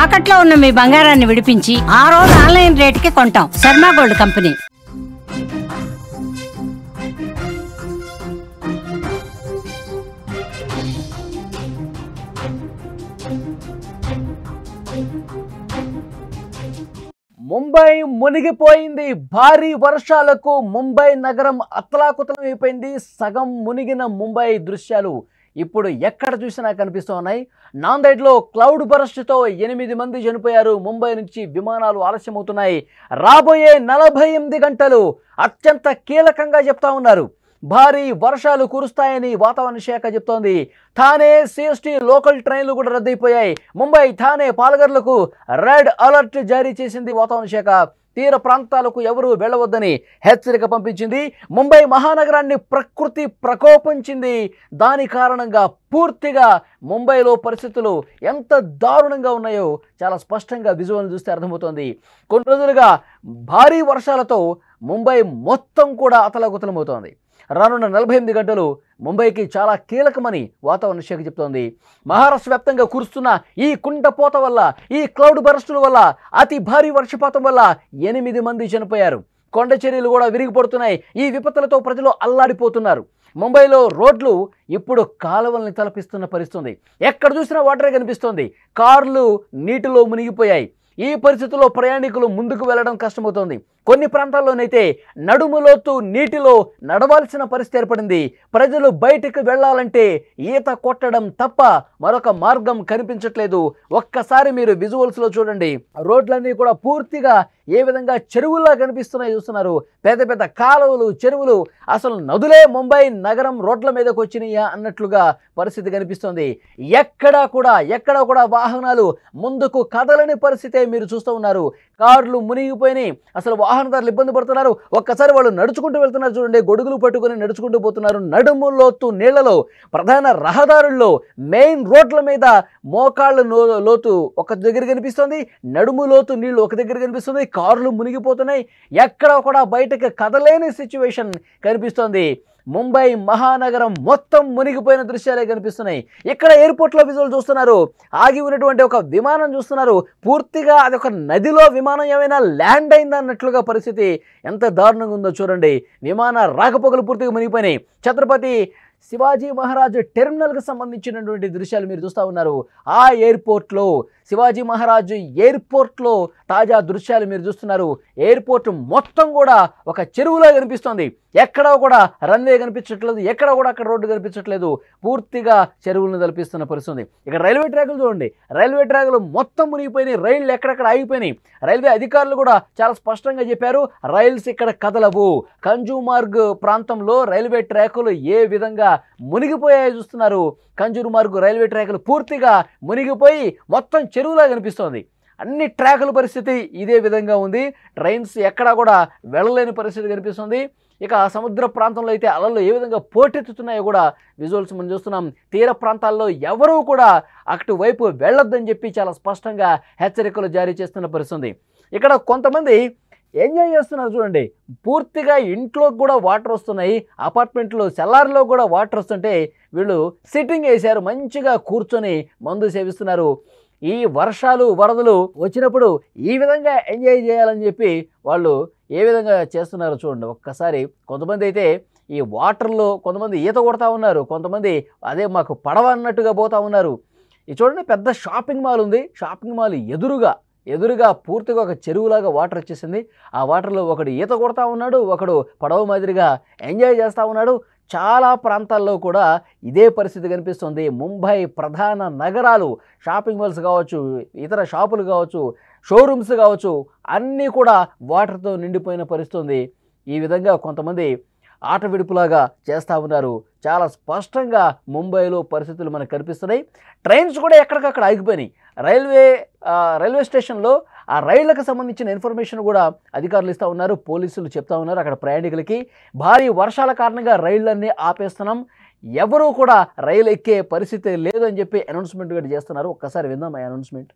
తాకట్లో ఉన్న మీ బంగారాన్ని విడిపించి ఆ రోజు ఆన్లైన్ రేటుకి కొంటాం. Sharma gold company. ముంబై మునిగిపోయింది. భారీ వర్షాలకు ముంబై నగరం అతలాకుతలమైపోయింది. సగం మునిగిన ముంబై దృశ్యాలు ఇప్పుడు ఎక్కడ చూసినా కనిపిస్తూ ఉన్నాయి. నాందేడ్లో క్లౌడ్ బరస్ట్తో 8 మంది చనిపోయారు. ముంబై నుంచి విమానాలు ఆలస్యమవుతున్నాయి. రాబోయే 48 గంటలు అత్యంత కీలకంగా చెప్తా ఉన్నారు. భారీ వర్షాలు కురుస్తాయని వాతావరణ శాఖ చెప్తోంది. థానే సిఎస్టీ లోకల్ ట్రైన్లు కూడా రద్దయిపోయాయి. ముంబై, థానే, పాల్ఘర్లకు రెడ్ అలర్ట్ జారీ చేసింది వాతావరణ శాఖ. తీర ప్రాంతాలకు ఎవరూ వెళ్లవద్దని హెచ్చరిక పంపించింది. ముంబై మహానగరాన్ని ప్రకృతి ప్రకోపించింది. దాని కారణంగా పూర్తిగా ముంబైలో పరిస్థితులు ఎంత దారుణంగా ఉన్నాయో చాలా స్పష్టంగా విజువల్ చూస్తే అర్థమవుతోంది. కొన్ని రోజులుగా భారీ వర్షాలతో ముంబై మొత్తం కూడా అతలాకుతలమవుతోంది. రానున్న 48 గంటలు ముంబైకి చాలా కీలకమని వాతావరణ శాఖ చెప్తోంది. మహారాష్ట్ర వ్యాప్తంగా కురుస్తున్న ఈ కుండపోత వల్ల, ఈ క్లౌడ్ బరస్టుల వల్ల, అతి భారీ వర్షపాతం వల్ల 8 మంది చనిపోయారు. కొండ చర్యలు కూడా విరిగిపడుతున్నాయి. ఈ విపత్తులతో ప్రజలు అల్లాడిపోతున్నారు. ముంబైలో రోడ్లు ఇప్పుడు కాలువల్ని తలపిస్తున్న పరిస్థితుంది. ఎక్కడ చూసినా వాటరే కనిపిస్తోంది. కార్లు నీటిలో మునిగిపోయాయి. ఈ పరిస్థితుల్లో ప్రయాణికులు ముందుకు వెళ్లడం కష్టమవుతోంది. కొన్ని ప్రాంతాల్లోనైతే నడుములోతు నీటిలో నడవాల్సిన పరిస్థితి ఏర్పడింది. ప్రజలు బయటికి వెళ్లాలంటే ఈత కొట్టడం తప్ప మరొక మార్గం కనిపించట్లేదు. ఒక్కసారి మీరు విజువల్స్లో చూడండి. రోడ్లన్నీ కూడా పూర్తిగా ఏ విధంగా చెరువుల్లా కనిపిస్తున్నాయి చూస్తున్నారు. పెద్ద పెద్ద కాలువలు, చెరువులు, అసలు నదులే ముంబై నగరం రోడ్ల మీదకి వచ్చినాయా అన్నట్లుగా పరిస్థితి కనిపిస్తోంది. ఎక్కడా కూడా వాహనాలు ముందుకు కదలని పరిస్థితే మీరు చూస్తూ ఉన్నారు. కార్లు మునిగిపోయినాయి. అసలు వాహనదారులు ఇబ్బంది పడుతున్నారు. ఒక్కసారి వాళ్ళు నడుచుకుంటూ వెళ్తున్నారు చూడండి. గొడుగులు పట్టుకుని నడుచుకుంటూ పోతున్నారు. నడుము లోతు నీళ్లలో, ప్రధాన రహదారుల్లో, మెయిన్ రోడ్ల మీద మోకాళ్ళ లోతు ఒక దగ్గర కనిపిస్తుంది. నడుము లోతు నీళ్లు ఒక దగ్గర కనిపిస్తుంది. కార్లు మునిగిపోతున్నాయి. ఎక్కడ కూడా బయటకు కదలేని సిచ్యువేషన్ కనిపిస్తోంది. ముంబై మహానగరం మొత్తం మునిగిపోయిన దృశ్యాలే కనిపిస్తున్నాయి. ఇక్కడ ఎయిర్పోర్ట్లో విజువల్ చూస్తున్నారు. ఆగి ఉన్నటువంటి ఒక విమానం చూస్తున్నారు. పూర్తిగా అది ఒక నదిలో విమానం ఏమైనా ల్యాండ్ అయిందా అన్నట్లుగా పరిస్థితి ఎంత దారుణంగా ఉందో చూడండి. విమాన రాకపోకలు పూర్తిగా మునిగిపోయినాయి. ఛత్రపతి శివాజీ మహారాజ్ టెర్మినల్కి సంబంధించినటువంటి దృశ్యాలు మీరు చూస్తూ ఉన్నారు. ఆ ఎయిర్పోర్ట్లో, శివాజీ మహారాజ్ ఎయిర్పోర్ట్లో తాజా దృశ్యాలు మీరు చూస్తున్నారు. ఎయిర్పోర్ట్ మొత్తం కూడా ఒక చెరువులో కనిపిస్తోంది. ఎక్కడా కూడా రన్వే కనిపించట్లేదు. ఎక్కడ కూడా అక్కడ రోడ్డు కనిపించట్లేదు. పూర్తిగా చెరువులను తలపిస్తున్న పరిస్థితి. ఇక్కడ రైల్వే ట్రాకులు చూడండి. రైల్వే ట్రాకులు మొత్తం మునిగిపోయినాయి. రైళ్లు ఎక్కడెక్కడ ఆగిపోయినాయి. రైల్వే అధికారులు కూడా చాలా స్పష్టంగా చెప్పారు, రైల్స్ ఇక్కడ కదలవు. కంజూమార్గ్ ప్రాంతంలో రైల్వే ట్రాకులు ఏ విధంగా మునిగిపోయాయో చూస్తున్నారు. కంజూమార్గ్ రైల్వే ట్రాకులు పూర్తిగా మునిగిపోయి మొత్తం చెరువులా కనిపిస్తోంది. అన్ని ట్రాకుల పరిస్థితి ఇదే విధంగా ఉంది. ట్రైన్స్ ఎక్కడా కూడా వెళ్ళలేని పరిస్థితి కనిపిస్తుంది. ఇక సముద్ర ప్రాంతంలో అయితే అలలు ఏ విధంగా పోటెత్తుతున్నాయో కూడా విజువల్స్ మనం చూస్తున్నాం. తీర ప్రాంతాల్లో ఎవరూ కూడా అటువైపు వెళ్ళొద్దని చెప్పి చాలా స్పష్టంగా హెచ్చరికలు జారీ చేస్తున్న పరిస్థితి. ఇక్కడ కొంతమంది ఎంజాయ్ చేస్తున్నారు చూడండి. పూర్తిగా ఇంట్లోకి కూడా వాటర్ వస్తున్నాయి. అపార్ట్మెంట్లో సెల్లార్లో కూడా వాటర్ వస్తుంటే వీళ్ళు సిట్టింగ్ వేశారు. మంచిగా కూర్చొని మందు సేవిస్తున్నారు. ఈ వర్షాలు, వరదలు వచ్చినప్పుడు ఈ విధంగా ఎంజాయ్ చేయాలని చెప్పి వాళ్ళు ఏ విధంగా చేస్తున్నారో చూడండి ఒక్కసారి. కొంతమంది అయితే ఈ వాటర్లో కొంతమంది ఈత కొడతా ఉన్నారు. కొంతమంది అదే మాకు పడవ అన్నట్టుగా పోతూ ఉన్నారు. ఇది చూడండి, పెద్ద షాపింగ్ మాల్ ఉంది. షాపింగ్ మాల్ ఎదురుగా పూర్తిగా ఒక చెరువులాగా వాటర్ వచ్చేసింది. ఆ వాటర్లో ఒకడు ఈత కొడతా ఉన్నాడు, ఒకడు పడవ మాదిరిగా ఎంజాయ్ చేస్తూ ఉన్నాడు. చాలా ప్రాంతాల్లో కూడా ఇదే పరిస్థితి కనిపిస్తుంది. ముంబై ప్రధాన నగరాలు, షాపింగ్ మాల్స్ కావచ్చు, ఇతర షాపులు కావచ్చు, షోరూమ్స్ కావచ్చు, అన్నీ కూడా వాటర్తో నిండిపోయిన పరిస్థితి. ఈ విధంగా కొంతమంది ఆట విడుపులాగా చేస్తూ ఉన్నారు. చాలా స్పష్టంగా ముంబైలో పరిస్థితులు మనకు కనిపిస్తున్నాయి. ట్రైన్స్ కూడా ఎక్కడికక్కడ ఆగిపోయినాయి. రైల్వే స్టేషన్లో ఆ రైళ్లకు సంబంధించిన ఇన్ఫర్మేషన్ కూడా అధికారులు ఇస్తూ ఉన్నారు. పోలీసులు చెప్తా ఉన్నారు అక్కడ ప్రయాణికులకి భారీ వర్షాల కారణంగా రైళ్లన్నీ ఆపేస్తున్నాం, ఎవరూ కూడా రైలు ఎక్కే పరిస్థితి లేదని చెప్పి అనౌన్స్మెంట్ కూడా చేస్తున్నారు. ఒక్కసారి విందాం ఆ అనౌన్స్మెంట్.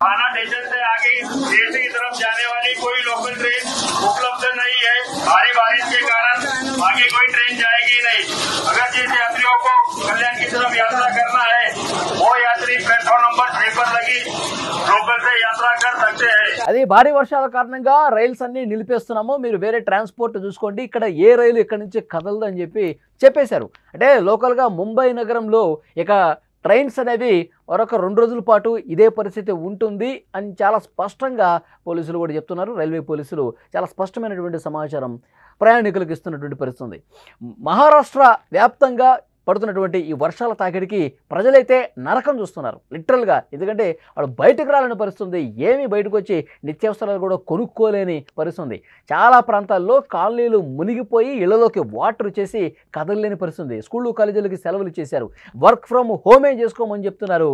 भारी बारिश के कारण आगे कोई ट्रेन जाएगी नहीं। अगर जिस यात्रियों को कल्याण की तरफ यात्रा करना है वो यात्री प्लेटफॉर्म नंबर 6 पर लगी लोकल से यात्रा అది భారీ వర్షాల కారణంగా రైల్స్ అన్ని నిలిపేస్తున్నాము, మీరు వేరే ట్రాన్స్పోర్ట్ చూసుకోండి, ఇక్కడ ఏ రైలు ఇక్కడ నుంచి కదలదు అని చెప్పేశారు. అంటే లోకల్గా ముంబై నగరంలో ఇక ట్రైన్స్ అనేవి మరొక 2 రోజుల పాటు ఇదే పరిస్థితి ఉంటుంది అని చాలా స్పష్టంగా పోలీసులు కూడా చెప్తున్నారు. రైల్వే పోలీసులు చాలా స్పష్టమైనటువంటి సమాచారం ప్రయాణికులకు ఇస్తున్నటువంటి పరిస్థితి. మహారాష్ట్ర వ్యాప్తంగా పడుతున్నటువంటి ఈ వర్షాల తాకిడికి ప్రజలైతే నరకం చూస్తున్నారు లిటరల్గా. ఎందుకంటే వాళ్ళు బయటకు రాలేని పరిస్థితి, ఏమీ బయటకు వచ్చి నిత్యావసరాలు కూడా కొనుక్కోలేని పరిస్థితి. చాలా ప్రాంతాల్లో కాలనీలు మునిగిపోయి ఇళ్లలోకి వాటర్ చేసి కదలలేని పరిస్థితి. స్కూళ్ళు కాలేజీలకి సెలవులు ఇచ్చేశారు, వర్క్ ఫ్రమ్ హోమే చేసుకోమని చెప్తున్నారు.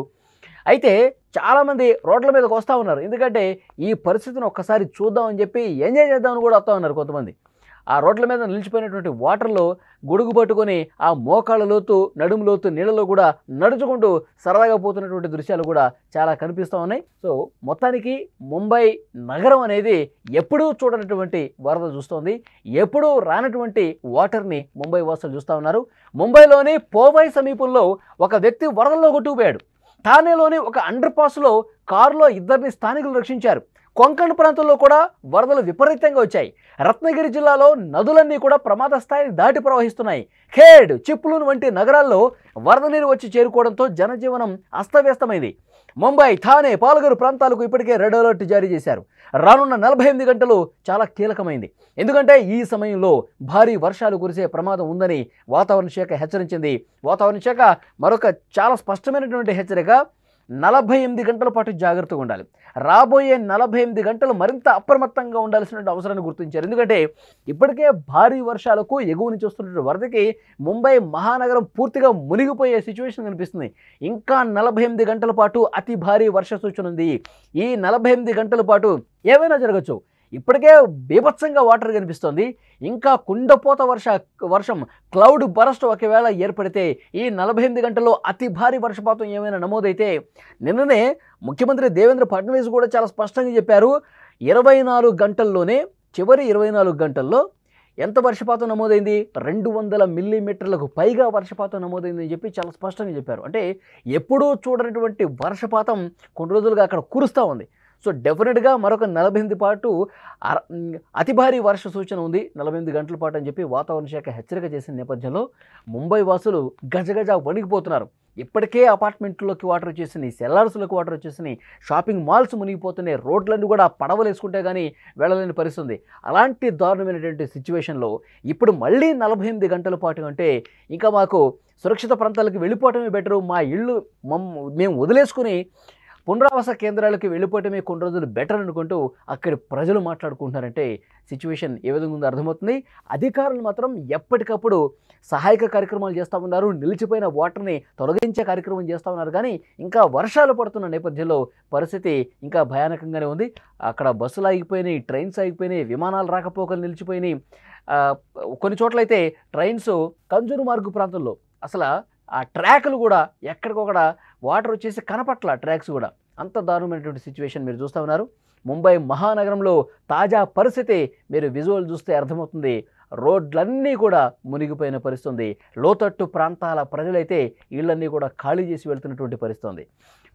అయితే చాలామంది రోడ్ల మీదకి వస్తూ ఉన్నారు, ఎందుకంటే ఈ పరిస్థితిని ఒక్కసారి చూద్దామని చెప్పి ఎంజాయ్ చేద్దామని కూడా వస్తూ ఉన్నారు కొంతమంది. ఆ రోడ్ల మీద నిలిచిపోయినటువంటి వాటర్లో గొడుగు పట్టుకొని ఆ మోకాళ్ళ లోతు నడుము లోతు నీళ్ళలో కూడా నడుచుకుంటూ సరదాగా పోతున్నటువంటి దృశ్యాలు కూడా చాలా కనిపిస్తూ ఉన్నాయి. సో మొత్తానికి ముంబై నగరం అనేది ఎప్పుడూ చూడనటువంటి వరద చూస్తోంది, ఎప్పుడూ రానటువంటి వాటర్ని ముంబై వాసులు చూస్తూ ఉన్నారు. ముంబైలోని పోవై సమీపంలో ఒక వ్యక్తి వరదల్లో కొట్టుకుపోయాడు. ఠానేలోని ఒక అండర్ పాస్లో కారులో 2 స్థానికులు రక్షించారు. కొంకణ్ ప్రాంతంలో కూడా వరదలు విపరీతంగా వచ్చాయి. రత్నగిరి జిల్లాలో నదులన్నీ కూడా ప్రమాద స్థాయిని దాటి ప్రవహిస్తున్నాయి. ఖేడ్, చిప్లూన్ వంటి నగరాల్లో వరద నీరు వచ్చి చేరుకోవడంతో జనజీవనం అస్తవ్యస్తమైంది. ముంబై, థానే, పాల్ఘర్ ప్రాంతాలకు ఇప్పటికే రెడ్ అలర్ట్ జారీ చేశారు. రానున్న 48 గంటలు చాలా కీలకమైంది, ఎందుకంటే ఈ సమయంలో భారీ వర్షాలు కురిసే ప్రమాదం ఉందని వాతావరణ శాఖ హెచ్చరించింది. వాతావరణ శాఖ మరొక చాలా స్పష్టమైనటువంటి హెచ్చరిక, 48 గంటల పాటు జాగ్రత్తగా ఉండాలి. రాబోయే 48 గంటలు మరింత అప్రమత్తంగా ఉండాల్సిన అవసరాన్ని గుర్తించారు. ఎందుకంటే ఇప్పటికే భారీ వర్షాలకు ఎగువ నుంచి వస్తున్న వరదకి ముంబై మహానగరం పూర్తిగా మునిగిపోయే సిచ్యువేషన్ కనిపిస్తుంది. ఇంకా 48 గంటల పాటు అతి భారీ వర్ష సూచన ఉంది. ఈ 48 గంటల పాటు ఏమైనా జరగచ్చు. ఇప్పటికే బీభత్సంగా వాటర్ కనిపిస్తోంది. ఇంకా కుండపోత వర్షం క్లౌడ్ బరస్ట్ ఒకవేళ ఏర్పడితే ఈ 48 గంటల్లో అతి భారీ వర్షపాతం ఏమైనా నమోదైతే, నిన్ననే ముఖ్యమంత్రి దేవేంద్ర ఫడ్నవీస్ కూడా చాలా స్పష్టంగా చెప్పారు, 24 గంటల్లోనే చివరి 24 గంటల్లో ఎంత వర్షపాతం నమోదైంది, 200 మిల్లీమీటర్లకు పైగా వర్షపాతం నమోదైందని చెప్పి చాలా స్పష్టంగా చెప్పారు. అంటే ఎప్పుడూ చూడనటువంటి వర్షపాతం కొన్ని రోజులుగా అక్కడ కురుస్తూ ఉంది. సో డెఫినెట్గా మరొక 48 పాటు అతి భారీ వర్ష సూచన ఉంది, 48 గంటల పాటు అని చెప్పి వాతావరణ శాఖ హెచ్చరిక చేసిన నేపథ్యంలో ముంబై వాసులు గజగజ వణికిపోతున్నారు. ఇప్పటికే అపార్ట్మెంట్లోకి వాటర్ వచ్చేసినాయి, సెల్లార్స్లోకి వాటర్ వచ్చేసినాయి, షాపింగ్ మాల్స్ మునిగిపోతున్నాయి, రోడ్లన్నీ కూడా పడవలు వేసుకుంటే కానీ వెళ్ళలేని పరిస్థితుంది. అలాంటి దారుణమైనటువంటి సిచ్యువేషన్లో ఇప్పుడు మళ్ళీ 48 గంటల పాటు అంటే ఇంకా మాకు సురక్షిత ప్రాంతాలకు వెళ్ళిపోవటమే బెటరు, మా ఇళ్ళు మేము వదిలేసుకుని పునరావాస కేంద్రాలకు వెళ్ళిపోవటమే కొన్ని రోజులు బెటర్ అనుకుంటూ అక్కడి ప్రజలు మాట్లాడుకుంటున్నారంటే సిచ్యువేషన్ ఏ విధంగా ఉందో అర్థమవుతుంది. అధికారులు మాత్రం ఎప్పటికప్పుడు సహాయక కార్యక్రమాలు చేస్తూ ఉన్నారు, నిలిచిపోయిన వాటర్ని తొలగించే కార్యక్రమం చేస్తూ ఉన్నారు. కానీ ఇంకా వర్షాలు పడుతున్న నేపథ్యంలో పరిస్థితి ఇంకా భయానకంగానే ఉంది. అక్కడ బస్సులు ఆగిపోయినాయి, ట్రైన్స్ ఆగిపోయినాయి, విమానాలు రాకపోకలు నిలిచిపోయినాయి. కొన్ని చోట్లయితే ట్రైన్స్ కంజూరు మార్గు ప్రాంతంలో అసలు ఆ ట్రాక్లు కూడా ఎక్కడికొక్కడ వాటర్ వచ్చేసి కనపట్ల, ట్రాక్స్ కూడా అంత దారుణమైనటువంటి సిచ్యువేషన్ మీరు చూస్తూ ఉన్నారు. ముంబై మహానగరంలో తాజా పరిస్థితి మీరు విజువల్ చూస్తే అర్థమవుతుంది. రోడ్లన్నీ కూడా మునిగిపోయిన పరిస్థితి. లోతట్టు ప్రాంతాల ప్రజలైతే ఇళ్లన్నీ కూడా ఖాళీ చేసి వెళ్తున్నటువంటి పరిస్థితి.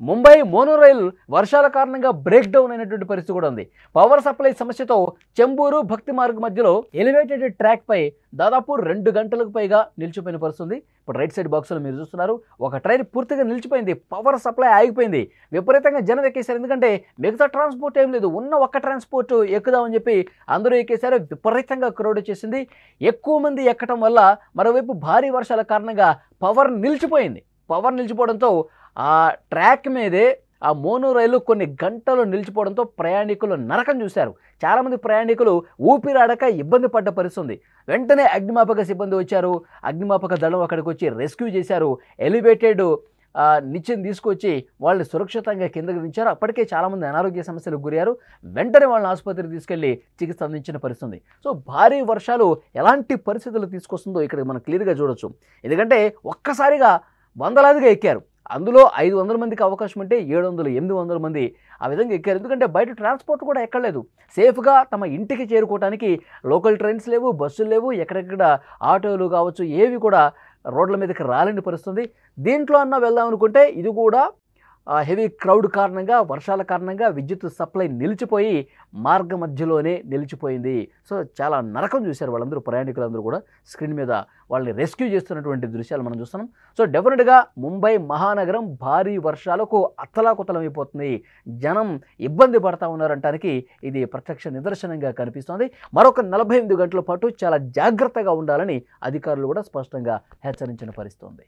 ముంబై మోనోరైల్ వర్షాల కారణంగా బ్రేక్ డౌన్ అయినటువంటి పరిస్థితి కూడా ఉంది. పవర్ సప్లై సమస్యతో చెంబూరు భక్తి మార్గ్ మధ్యలో ఎలివేటెడ్ ట్రాక్ పై దాదాపు 2 గంటలకు పైగా నిలిచిపోయిన పరిస్థితి. ఇప్పుడు రైట్ సైడ్ బాక్స్లో మీరు చూస్తున్నారు, ఒక ట్రైన్ పూర్తిగా నిలిచిపోయింది, పవర్ సప్లై ఆగిపోయింది, విపరీతంగా జనం ఎక్కేశారు. ఎందుకంటే మిగతా ట్రాన్స్పోర్ట్ ఏం లేదు, ఉన్న ఒక్క ట్రాన్స్పోర్ట్ ఎక్కుదామని చెప్పి అందరూ ఎక్కేశారు. విపరీతంగా క్రౌడ్ వచ్చేసింది. ఎక్కువ మంది ఎక్కడం వల్ల మరోవైపు భారీ వర్షాల కారణంగా పవర్ నిలిచిపోయింది. పవర్ నిలిచిపోవడంతో ఆ ట్రాక్ మీదే ఆ మోనో రైలు కొన్ని గంటలు నిలిచిపోవడంతో ప్రయాణికులు నరకం చూశారు. చాలామంది ప్రయాణికులు ఊపిరాడక ఇబ్బంది పడ్డ పరిస్థితి. వెంటనే అగ్నిమాపక సిబ్బంది వచ్చారు, అగ్నిమాపక దళం అక్కడికి వచ్చి రెస్క్యూ చేశారు. ఎలివేటెడ్ నిచ్చెన తీసుకొచ్చి వాళ్ళని సురక్షితంగా కిందకి దించారు. అప్పటికే చాలామంది అనారోగ్య సమస్యలకు గురయ్యారు. వెంటనే వాళ్ళని ఆసుపత్రికి తీసుకెళ్లి చికిత్స అందించిన పరిస్థితి. సో భారీ వర్షాలు ఎలాంటి పరిస్థితులు తీసుకొస్తుందో ఇక్కడ మనం క్లియర్గా చూడొచ్చు. ఎందుకంటే ఒక్కసారిగా వందలాదిగా ఎక్కారు. అందులో 500 మందికి అవకాశం ఉంటే 700, 800 మంది ఆ విధంగా ఎక్కారు. ఎందుకంటే బయట ట్రాన్స్పోర్ట్ కూడా ఎక్కడలేదు. సేఫ్గా తమ ఇంటికి చేరుకోవడానికి లోకల్ ట్రైన్స్ లేవు, బస్సులు లేవు, ఎక్కడెక్కడ ఆటోలు కావచ్చు ఏవి కూడా రోడ్ల మీదకి రాలేని పరిస్థితుంది. దీంట్లో అన్నా వెళ్దాం అనుకుంటే ఇది కూడా హెవీ క్రౌడ్ కారణంగా, వర్షాల కారణంగా విద్యుత్ సప్లై నిలిచిపోయి మార్గ మధ్యలోనే నిలిచిపోయింది. సో చాలా నరకం చూశారు వాళ్ళందరూ, ప్రయాణికులందరూ కూడా. స్క్రీన్ మీద వాళ్ళని రెస్క్యూ చేస్తున్నటువంటి దృశ్యాలు మనం చూస్తున్నాం. సో డెఫినెట్గా ముంబై మహానగరం భారీ వర్షాలకు అత్తలాకుతలం అయిపోతుంది, జనం ఇబ్బంది పడతా ఉన్నారంటానికి ఇది ప్రత్యక్ష నిదర్శనంగా కనిపిస్తోంది. మరొక 48 గంటల పాటు చాలా జాగ్రత్తగా ఉండాలని అధికారులు కూడా స్పష్టంగా హెచ్చరించిన పరిస్థితుంది.